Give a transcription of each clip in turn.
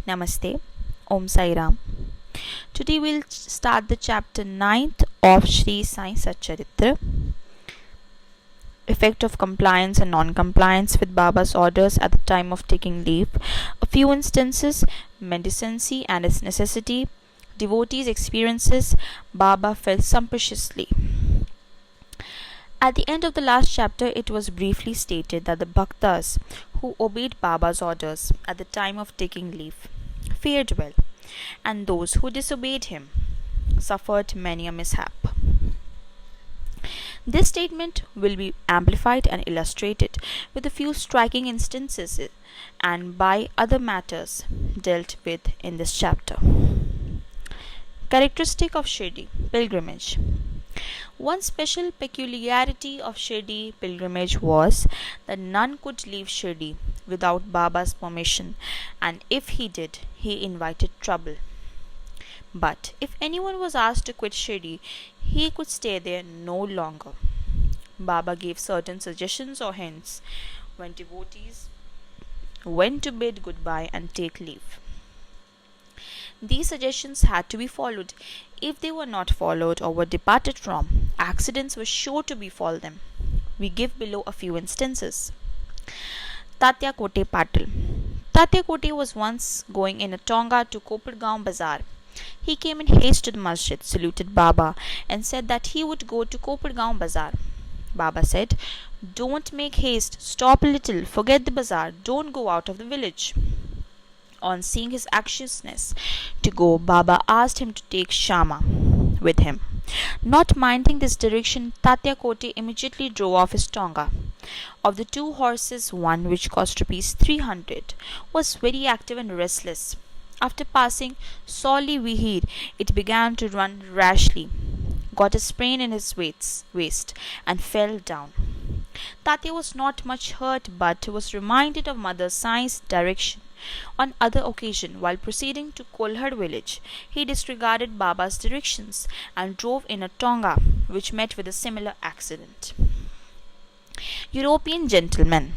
Namaste, Om Sai Ram. Today we'll start the chapter 9th of Shri Sai Satcharita, effect of compliance and non-compliance with Baba's orders at the time of taking leave, a few instances, men decency and its necessity, devotees' experiences, Baba felt sumptuously. At the end of the last chapter, it was briefly stated that the bhaktas who obeyed Baba's orders at the time of taking leave fared well, and those who disobeyed him suffered many a mishap. This statement will be amplified and illustrated with a few striking instances and by other matters dealt with in this chapter. Characteristic of Shady pilgrimage. One special peculiarity of Shady pilgrimage was that none could leave Shady without Baba's permission, and if he did, he invited trouble. But if anyone was asked to quit Shady, he could stay there no longer. Baba gave certain suggestions or hints when devotees went to bid goodbye and take leave. These suggestions had to be followed. If they were not followed or were departed from, accidents were sure to befall them. We give below a few instances. Tatya Kote Patil. Tatya Kote was once going in a tonga to Kopargaon Bazaar. He came in haste to the masjid, saluted Baba, and said that he would go to Kopargaon Bazaar. Baba said, "Don't make haste, stop a little, forget the bazaar, don't go out of the village." On seeing his anxiousness to go, Baba asked him to take Shama with him. Not minding this direction, Tatya Kote immediately drove off his tonga. Of the two horses, one, which cost rupees 300, was very active and restless. After passing Soli Vihir, it began to run rashly, got a sprain in his waist, and fell down. Tatya was not much hurt, but was reminded of Mother Sai's direction. On other occasion, while proceeding to Kolhad village, he disregarded Baba's directions and drove in a tonga, which met with a similar accident. European gentleman.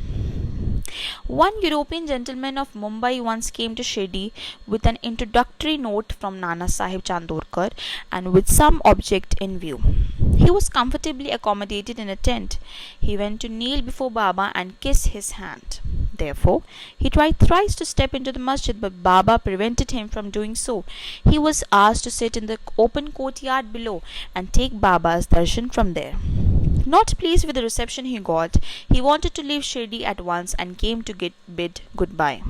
One European gentleman of Mumbai once came to Shady with an introductory note from Nana Sahib Chandorkar and with some object in view. He was comfortably accommodated in a tent. He went to kneel before Baba and kiss his hand. Therefore, he tried thrice to step into the masjid, but Baba prevented him from doing so. He was asked to sit in the open courtyard below and take Baba's darshan from there. Not pleased with the reception he got, he wanted to leave Shady at once and came to bid goodbye.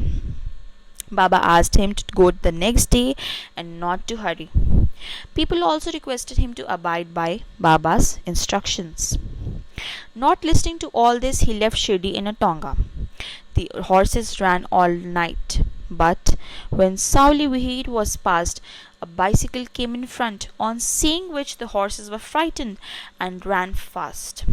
Baba asked him to go the next day and not to hurry. People also requested him to abide by Baba's instructions. Not listening to all this, he left Shady in a tonga. The horses ran all night, but when Sauli Vihir was passed, a bicycle came in front, on seeing which the horses were frightened and ran fast.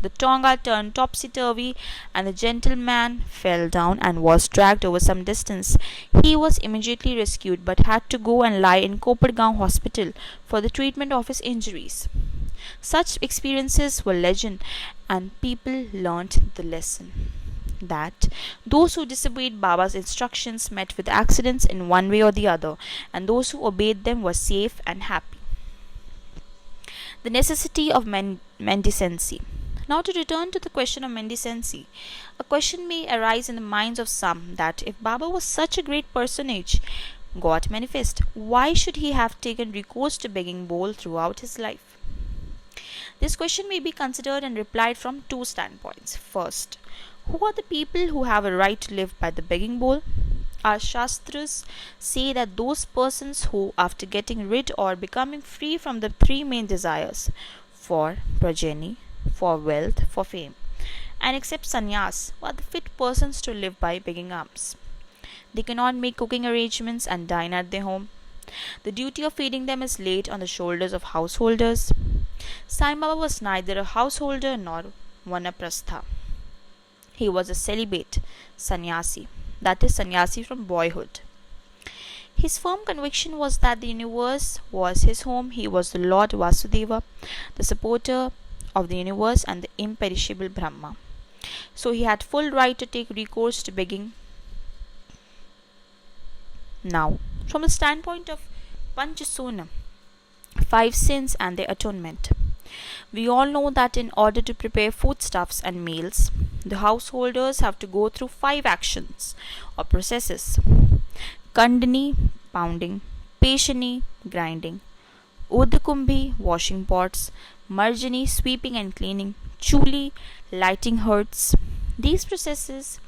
The tonga turned topsy-turvy, and the gentleman fell down and was dragged over some distance. He was immediately rescued, but had to go and lie in Kopargaon hospital for the treatment of his injuries. Such experiences were legend, and people learnt the lesson that those who disobeyed Baba's instructions met with accidents in one way or the other, and those who obeyed them were safe and happy. The necessity of men decency. Now, to return to the question of mendicancy, a question may arise in the minds of some that if Baba was such a great personage, God manifest, why should he have taken recourse to begging bowl throughout his life? This question may be considered and replied from two standpoints. First, who are the people who have a right to live by the begging bowl? Our Shastras say that those persons who, after getting rid or becoming free from the three main desires, for progeny, for wealth, for fame, and accept sannyas, are the fit persons to live by begging alms. They cannot make cooking arrangements and dine at their home. The duty of feeding them is laid on the shoulders of householders. Sai Baba was neither a householder nor vanaprastha. He was a celibate sannyasi, that is, sannyasi from boyhood. His firm conviction was that the universe was his home. He was the Lord Vasudeva, the supporter of the universe and the imperishable Brahma. So he had full right to take recourse to begging Now, from the standpoint of Panchasona, five sins and their atonement, we all know that in order to prepare foodstuffs and meals, the householders have to go through five actions or processes: Kandani, pounding; Peshani, grinding; Udkumbhi, washing pots; Marjani, sweeping and cleaning; Chuli, lighting hearths. These processes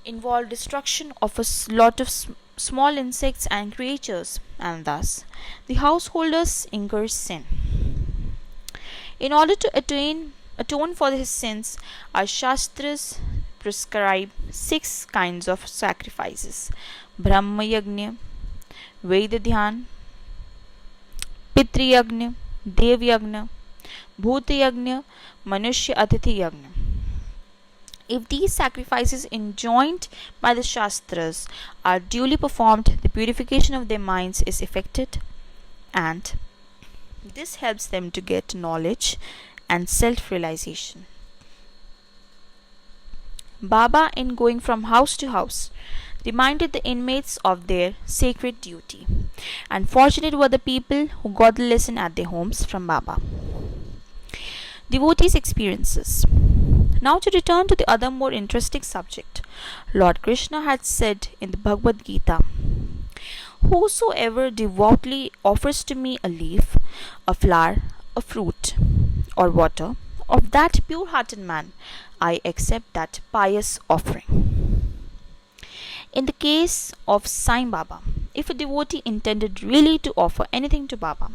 involve destruction of a lot of small insects and creatures, and thus the householders incur sin. In order to atone for his sins, our Shastras prescribe six kinds of sacrifices: Brahma Yagna, Veda Dhyan, Pitri Yagna, Dev Yagna, Bhuta Yagna, Manushya Atithi Yagna. If these sacrifices enjoined by the Shastras are duly performed, the purification of their minds is effected, and this helps them to get knowledge and self realization. Baba, in going from house to house, reminded the inmates of their sacred duty, and fortunate were the people who got the lesson at their homes from Baba. Devotees' experiences. Now, to return to the other more interesting subject, Lord Krishna had said in the Bhagavad Gita, "Whosoever devoutly offers to me a leaf, a flower, a fruit, or water, of that pure hearted man, I accept that pious offering." In the case of Sai Baba, if a devotee intended really to offer anything to Baba,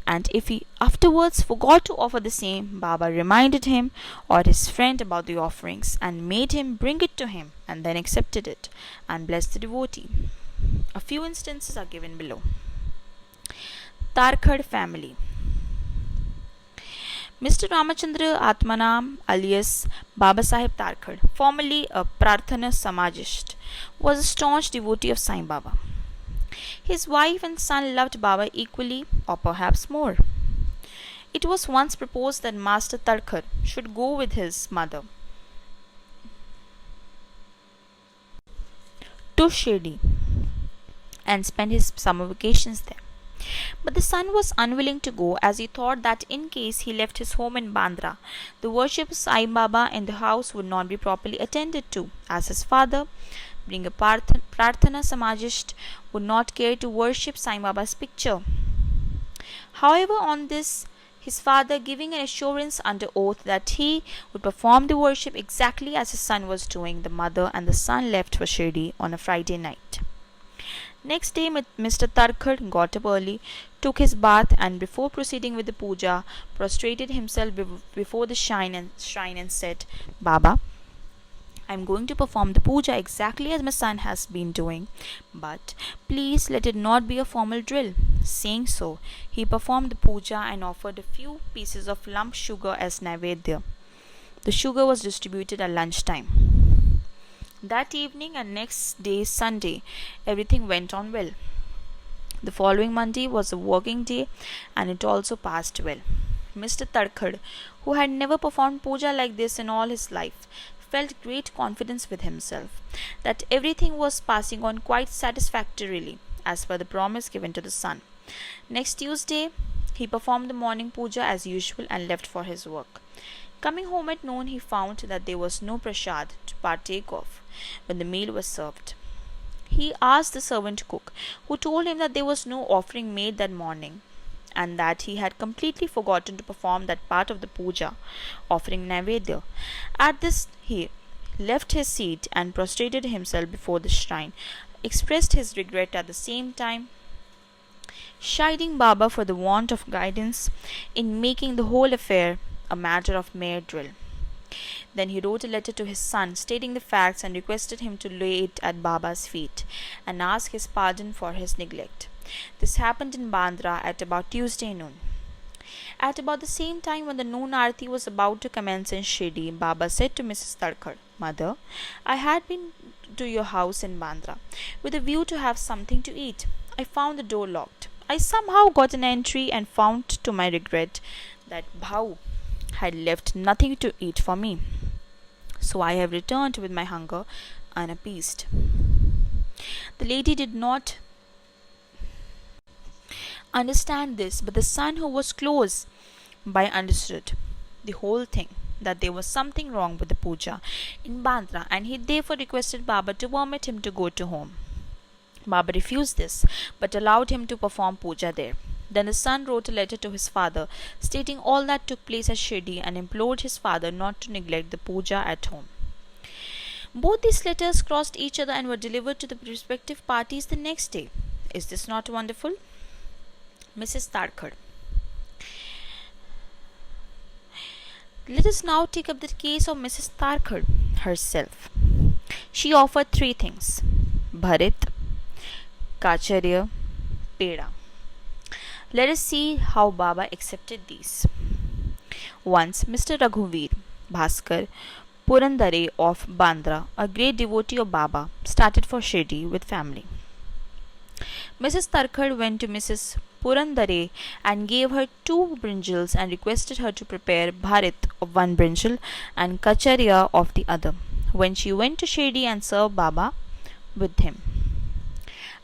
and if he afterwards forgot to offer the same, Baba reminded him or his friend about the offerings and made him bring it to him, and then accepted it and blessed the devotee. A few instances are given below. Tarkhad family. Mr. Ramachandra Atmanam alias Baba Sahib Tarkhad, formerly a Prarthana Samajist, was a staunch devotee of Sai Baba. His wife and son loved Baba equally, or perhaps more. It was once proposed that Master Tarkhad should go with his mother to Shady and spend his summer vacations there. But the son was unwilling to go, as he thought that in case he left his home in Bandra, the worship of Sai Baba in the house would not be properly attended to, as his father, being a Prarthana Samajist, would not care to worship Sai Baba's picture. However, on this, his father giving an assurance under oath that he would perform the worship exactly as his son was doing, the mother and the son left for Shirdi on a Friday night. Next day, Mr. Tarkhad got up early, took his bath, and before proceeding with the puja, prostrated himself before the shrine and said, "Baba, I am going to perform the puja exactly as my son has been doing, but please let it not be a formal drill." Saying so, he performed the puja and offered a few pieces of lump sugar as naivedya. The sugar was distributed at lunchtime. That evening and next day, Sunday, everything went on well. The following Monday was a working day, and it also passed well. Mr. Tarkhad, who had never performed puja like this in all his life, felt great confidence with himself that everything was passing on quite satisfactorily as per the promise given to the son. Next Tuesday, he performed the morning puja as usual and left for his work. Coming home at noon, he found that there was no prasad to partake of when the meal was served. He asked the servant cook, who told him that there was no offering made that morning, and that he had completely forgotten to perform that part of the puja, offering naivedya. At this, he left his seat and prostrated himself before the shrine, expressed his regret at the same time, chiding Baba for the want of guidance in making the whole affair a matter of mere drill. Then he wrote a letter to his son stating the facts and requested him to lay it at Baba's feet and ask his pardon for his neglect. This happened in Bandra at about Tuesday noon. At about the same time when the noon aarti was about to commence in Shady, Baba said to Mrs. Tarkhad, "Mother, I had been to your house in Bandra with a view to have something to eat. I found the door locked. I somehow got an entry and found to my regret that Bhau had left nothing to eat for me. So I have returned with my hunger unappeased." The lady did not understand this, but the son, who was close by, understood the whole thing, that there was something wrong with the puja in Bandra, and he therefore requested Baba to permit him to go to home. Baba refused this, but allowed him to perform puja there. Then the son wrote a letter to his father, stating all that took place at Shady, and implored his father not to neglect the puja at home. Both these letters crossed each other and were delivered to the respective parties the next day. Is this not wonderful? Mrs. Tarkar. Let us now take up the case of Mrs. Tarkar herself. She offered three things: Bharit, Kacharya, Peda. Let us see how Baba accepted these. Once Mr. Raghuveer Bhaskar Purandare of Bandra, a great devotee of Baba, started for Shady with family. Mrs. Tarkar went to Mrs. Purandare and gave her 2 brinjals and requested her to prepare bharit of 1 brinjal and kacharya of the other, when she went to Shady and served Baba with him.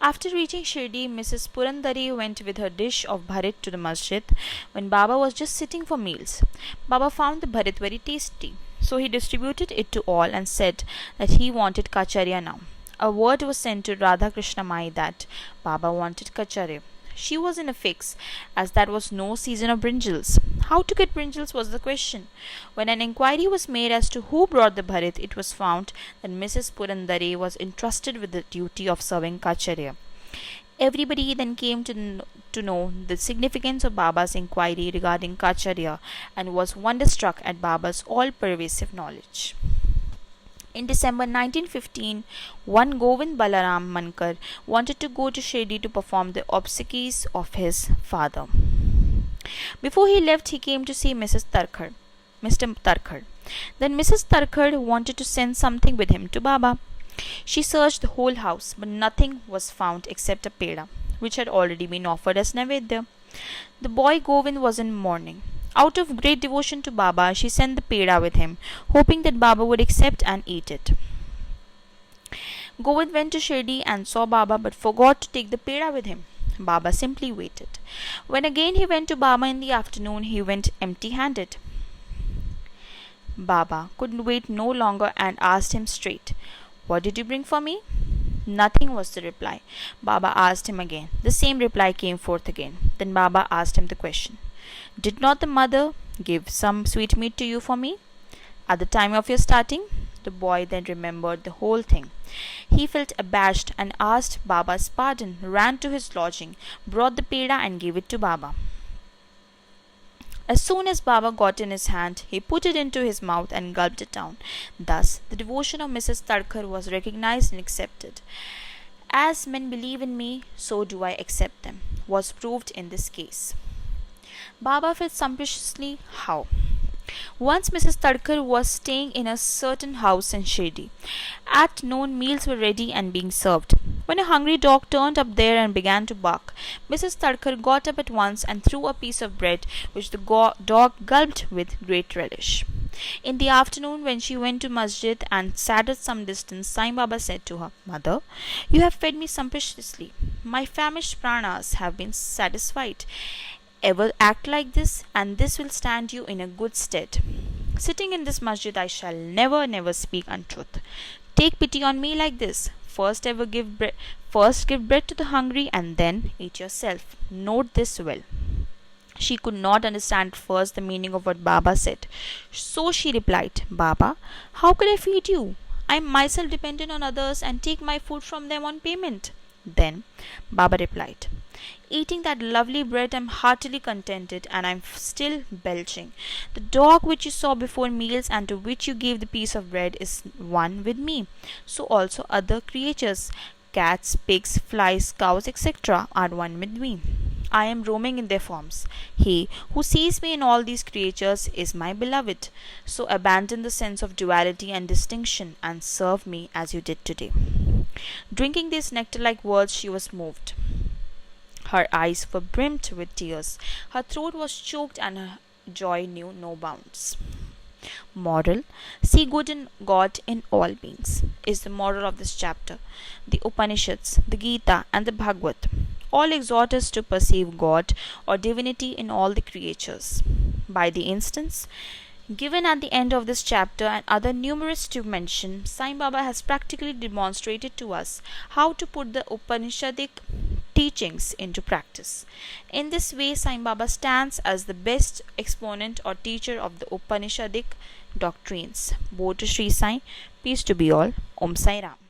After reaching Shady, Mrs. Purandare went with her dish of bharit to the masjid when Baba was just sitting for meals. Baba found the bharit very tasty, so he distributed it to all and said that he wanted kacharya now. A word was sent to Radha Krishna Mai that Baba wanted kacharya. She was in a fix, as that was no season of brinjals. How to get brinjals was the question. When an inquiry was made as to who brought the bharit, it was found that Mrs. Purandare was entrusted with the duty of serving kacharya. Everybody then came to know the significance of Baba's inquiry regarding kacharya and was wonderstruck at Baba's all-pervasive knowledge. In December 1915, one Govind Balaram Mankar wanted to go to Shady to perform the obsequies of his father. Before he left, he came to see Mr. Tarkar. Then Mrs. Tarkar wanted to send something with him to Baba. She searched the whole house, but nothing was found except a peda, which had already been offered as Naivedya. The boy Govind was in mourning. Out of great devotion to Baba, she sent the peda with him, hoping that Baba would accept and eat it. Govind went to Shady and saw Baba, but forgot to take the peda with him. Baba simply waited. When again he went to Baba in the afternoon, he went empty-handed. Baba could wait no longer and asked him straight, "What did you bring for me?" Nothing, was the reply. Baba asked him again. The same reply came forth again. Then Baba asked him the question, "Did not the mother give some sweetmeat to you for me at the time of your starting?" The boy then remembered the whole thing. He felt abashed and asked Baba's pardon, ran to his lodging, brought the peda and gave it to Baba. As soon as Baba got in his hand, he put it into his mouth and gulped it down. Thus, the devotion of Mrs. Tarkar was recognized and accepted. "As men believe in me, so do I accept them," was proved in this case. Baba felt sumptuously how. Once Mrs. Tarkar was staying in a certain house in Shady. At noon, meals were ready and being served. When a hungry dog turned up there and began to bark, Mrs. Tarkar got up at once and threw a piece of bread, which the dog gulped with great relish. In the afternoon, when she went to masjid and sat at some distance, Sai Baba said to her, "Mother, you have fed me sumptuously. My famished pranas have been satisfied. Ever act like this, and this will stand you in a good stead. Sitting in this masjid, I shall never speak untruth. Take pity on me like this. First give bread to the hungry, and then eat yourself. Note this well." She could not understand at first the meaning of what Baba said. So she replied, "Baba, how could I feed you? I am myself dependent on others and take my food from them on payment." Then Baba replied, "Eating that lovely bread, I am heartily contented, and I am still belching. The dog which you saw before meals and to which you gave the piece of bread is one with me. So also other creatures, cats, pigs, flies, cows, etc., are one with me. I am roaming in their forms. He who sees me in all these creatures is my beloved. So abandon the sense of duality and distinction and serve me as you did today." Drinking these nectar-like words, she was moved. Her eyes were brimmed with tears. Her throat was choked and her joy knew no bounds. Moral: see good in God in all beings, is the moral of this chapter. The Upanishads, the Gita, and the Bhagavad all exhort us to perceive God or divinity in all the creatures. By the instance given at the end of this chapter and other numerous to mention, Sai Baba has practically demonstrated to us how to put the Upanishadic teachings into practice. In this way, Sai Baba stands as the best exponent or teacher of the Upanishadic doctrines. Bo to Sri Sai, peace to be all. Om Sai Ram.